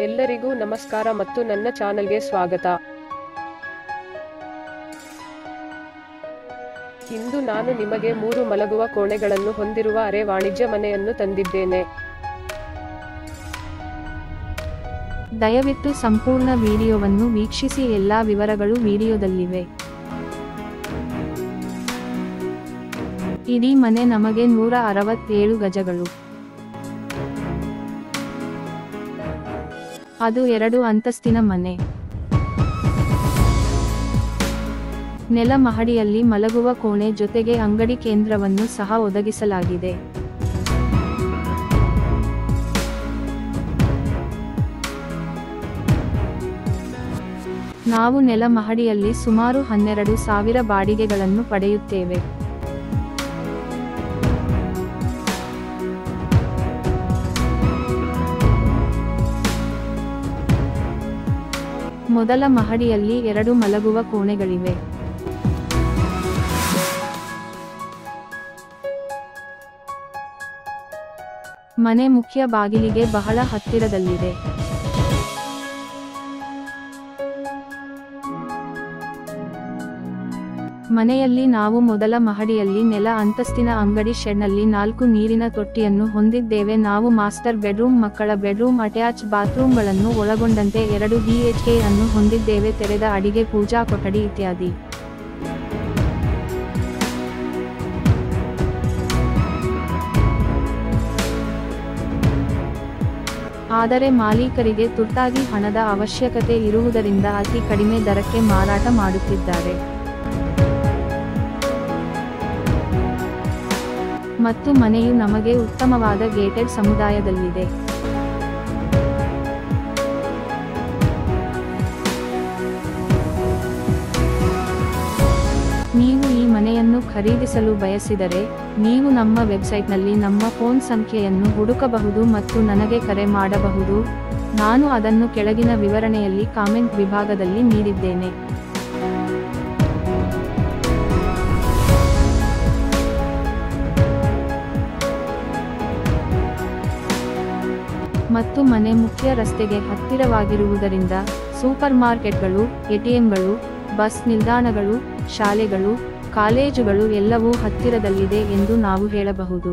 ಎಲ್ಲರಿಗೂ ನಮಸ್ಕಾರ ಮತ್ತು ನನ್ನ ಚಾನೆಲ್ಗೆ ಸ್ವಾಗತ. ಇಂದು ನಾನು ನಿಮಗೆ 3 ಮಲಗುವ ಕೋಣೆಗಳನ್ನು ಹೊಂದಿರುವ ಅರೆ ವಾಣಿಜ್ಯ ಮನೆಯನ್ನು ತಂದಿದ್ದೇನೆ. ದಯವಿಟ್ಟು ಸಂಪೂರ್ಣ ವಿಡಿಯೋವನ್ನು ವೀಕ್ಷಿಸಿ. ಎಲ್ಲಾ ವಿವರಗಳು ವಿಡಿಯೋದಲ್ಲಿವೆ. ಇಡೀ ಮನೆ ನಮಗೆ 167 ಗಜಗಳು. ಅದು 2 ಅಂತಸ್ತಿನ ಮನೆ. ನೆಲ ಮಹಡಿಯಲ್ಲಿ ಮಲಗುವ ಕೋಣೆ ಜೊತೆಗೆ ಅಂಗಡಿ ಕೇಂದ್ರವನ್ನು ಸಹ ಒದಗಿಸಲಾಗಿದೆ. ನಾವು ನೆಲ ಮಹಡಿಯಲ್ಲಿ ಸುಮಾರು 12,000 ಬಾಡಿಗೆಗಳನ್ನು ಪಡೆಯುತ್ತೇವೆ. ಮೊದಲ ಮಹಡಿಯಲ್ಲಿ 2 ಮಲಗುವ ಕೋಣೆಗಳಿವೆ. ಮನೆ ಮುಖ್ಯ ಬಾಗಿಲಿಗೆ ಬಹಳ ಹತ್ತಿರದಲ್ಲಿದೆ. ಮನೆಯಲ್ಲಿ ನಾವು ಮೊದಲ ಮಹಡಿಯಲ್ಲಿ ನೆಲ ಅಂತಸ್ತಿನ ಅಂಗಡಿ ಶೆಡ್ನಲ್ಲಿ 4 ನೀರಿನ ತೊಟ್ಟಿಯನ್ನು ಹೊಂದಿದ್ದೇವೆ. ನಾವು ಮಾಸ್ಟರ್ ಬೆಡ್ರೂಮ್, ಮಕ್ಕಳ ಬೆಡ್ರೂಮ್, ಅಟ್ಯಾಚ್ ಬಾತ್ರೂಮ್ಗಳನ್ನು ಒಳಗೊಂಡಂತೆ 2 BHK ಅನ್ನು ಹೊಂದಿದ್ದೇವೆ. ತೆರೆದ ಅಡಿಗೆ, ಪೂಜಾ ಕೊಠಡಿ ಇತ್ಯಾದಿ. ಆದರೆ ಮಾಲೀಕರಿಗೆ ತುರ್ತಾಗಿ ಹಣದ ಅವಶ್ಯಕತೆ ಇರುವುದರಿಂದ ಅತಿ ಕಡಿಮೆ ದರಕ್ಕೆ ಮಾರಾಟ ಮಾಡುತ್ತಿದ್ದಾರೆ. ಮತ್ತು ಮನೆಯು ನಮಗೆ ಉತ್ತಮವಾದ ಗೇಟೆಡ್ ಸಮುದಾಯದಲ್ಲಿದೆ. ನೀವು ಈ ಮನೆಯನ್ನು ಖರೀದಿಸಲು ಬಯಸಿದರೆ, ನೀವು ನಮ್ಮ ವೆಬ್ಸೈಟ್ನಲ್ಲಿ ನಮ್ಮ ಫೋನ್ ಸಂಖ್ಯೆಯನ್ನು ಹುಡುಕಬಹುದು ಮತ್ತು ನನಗೆ ಕರೆ ಮಾಡಬಹುದು. ನಾನು ಅದನ್ನು ಕೆಳಗಿನ ವಿವರಣೆಯಲ್ಲಿ ಕಾಮೆಂಟ್ ವಿಭಾಗದಲ್ಲಿ ನೀಡಿದ್ದೇನೆ. ಮತ್ತು ಮನೆ ಮುಖ್ಯ ರಸ್ತೆಗೆ ಹತ್ತಿರವಾಗಿರುವುದರಿಂದ ಸೂಪರ್ ಮಾರ್ಕೆಟ್ಗಳು, ATMಗಳು, ಬಸ್ ನಿಲ್ದಾಣಗಳು, ಶಾಲೆಗಳು, ಕಾಲೇಜುಗಳು ಎಲ್ಲವೂ ಹತ್ತಿರದಲ್ಲಿದೆ ಎಂದು ನಾವು ಹೇಳಬಹುದು.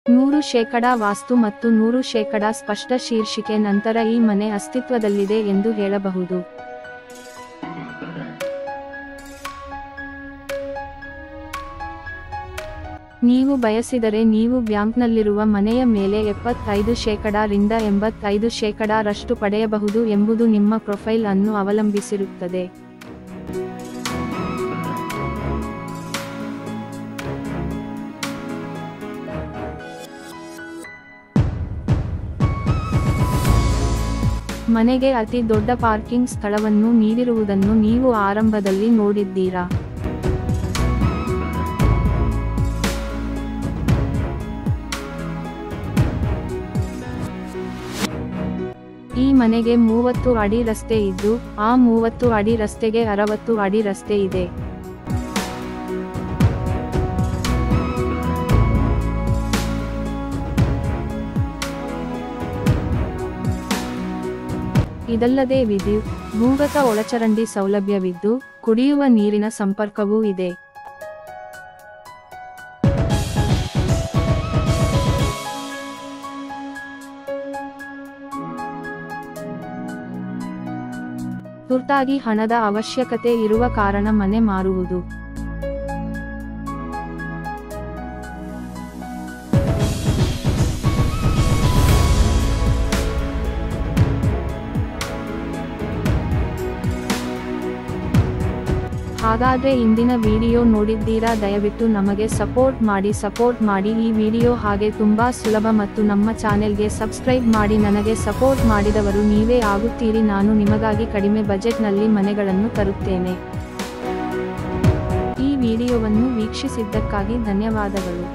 ನೂರು ಶೇಕಡಾ ವಾಸ್ತು ಮತ್ತು 100% ಸ್ಪಷ್ಟ ಶೀರ್ಷಿಕೆ ನಂತರ ಈ ಮನೆ ಅಸ್ತಿತ್ವದಲ್ಲಿದೆ ಎಂದು ಹೇಳಬಹುದು. ನೀವು ಬಯಸಿದರೆ ನೀವು ಬ್ಯಾಂಕ್ನಲ್ಲಿರುವ ಮನೆಯ ಮೇಲೆ 75% ರಿಂದ 85% ರಷ್ಟು ಪಡೆಯಬಹುದು ಎಂಬುದು ನಿಮ್ಮ ಪ್ರೊಫೈಲ್ ಅನ್ನು ಅವಲಂಬಿಸಿರುತ್ತದೆ. ಮನೆಗೆ ಅತಿ ದೊಡ್ಡ ಪಾರ್ಕಿಂಗ್ ಸ್ಥಳವನ್ನು ನೀಡಿರುವುದನ್ನು ನೀವು ಆರಂಭದಲ್ಲಿ ನೋಡಿದ್ದೀರಾ. ಈ ಮನೆಗೆ 30 ಅಡಿ ರಸ್ತೆ ಇದ್ದು, ಆ 30 ಅಡಿ ರಸ್ತೆಗೆ 60 ಅಡಿ ರಸ್ತೆ ಇದೆ. ಇದಲ್ಲದೆ ವಿದ್ಯುತ್, ಭೂಗತ ಒಳಚರಂಡಿ ಸೌಲಭ್ಯವಿದ್ದು, ಕುಡಿಯುವ ನೀರಿನ ಸಂಪರ್ಕವೂ ಇದೆ. ತುರ್ತಾಗಿ ಹಣದ ಅವಶ್ಯಕತೆ ಇರುವ ಕಾರಣ ಮನೆ ಮಾರುವುದು. ಹಾಗಾದ್ರೆ ಇಂದಿನ ವಿಡಿಯೋ ನೋಡಿದ್ದೀರಾ? ದಯವಿಟ್ಟು ನಮಗೆ ಸಪೋರ್ಟ್ ಮಾಡಿ. ಈ ವಿಡಿಯೋ ಹಾಗೆ ತುಂಬಾ ಸುಲಭ ಮತ್ತು ನಮ್ಮ ಚಾನೆಲ್ಗೆ ಸಬ್ಸ್ಕ್ರೈಬ್ ಮಾಡಿ. ನನಗೆ ಸಪೋರ್ಟ್ ಮಾಡಿದವರು ನೀವೇ ಆಗುತ್ತೀರಿ. ನಾನು ನಿಮಗಾಗಿ ಕಡಿಮೆ ಬಜೆಟ್ನಲ್ಲಿ ಮನೆಗಳನ್ನು ತರುತ್ತೇನೆ. ಈ ವಿಡಿಯೋವನ್ನು ವೀಕ್ಷಿಸಿದ್ದಕ್ಕಾಗಿ ಧನ್ಯವಾದಗಳು.